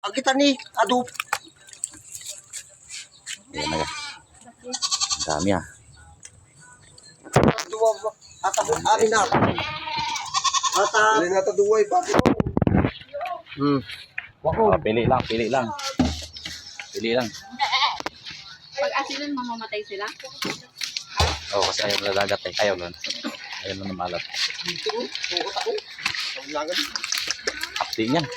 Ang kita ni Adobe. Ayan na. Ang dami ah. At amin na. At Alin na taduway, papi mo. Pili lang, pili lang. Pili lang. Pag asilan, mamamatay sila. Oo, kasi ayaw na dagat eh. Ayaw lang. Ayaw lang na malat. Apting yan.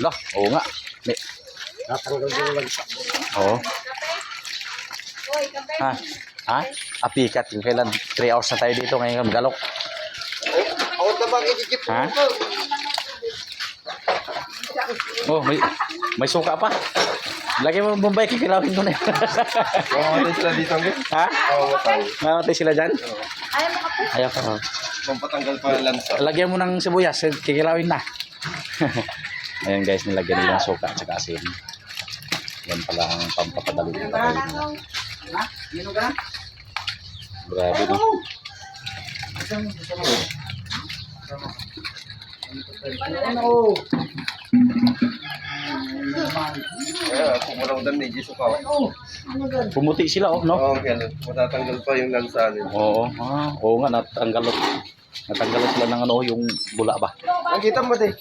Lah, oo nga. May... natanggal ko lang sa. Oo. Ha? Ha? Apikat. Kailan? 3 hours na tayo dito ngayon. Galok. Ako na ba kikikip Ha? Oh, may suka pa. Lagi mo Bombay, kikilawin ko na yun. Mamatay sila dito ang Ha? mamatay. Mamatay sila dyan? Ayaw mo kape? Ayaw pa. Pampatanggal pa ang lansa. Lagyan mo ng sibuyas, kikilawin na. Ayan guys, nilagyan nila ng suka at saka asin. Yan pala ang pampapadali ng kakain nila. Grabe no. Kaya kung walang dan ni Jisoo ka. Pumuti sila oh, no? Oo, kaya matatanggal pa yung lansa nila. Oo, oo nga, natanggalot. Natanggalot sila ng ano, yung bula ba? Nakita mo din.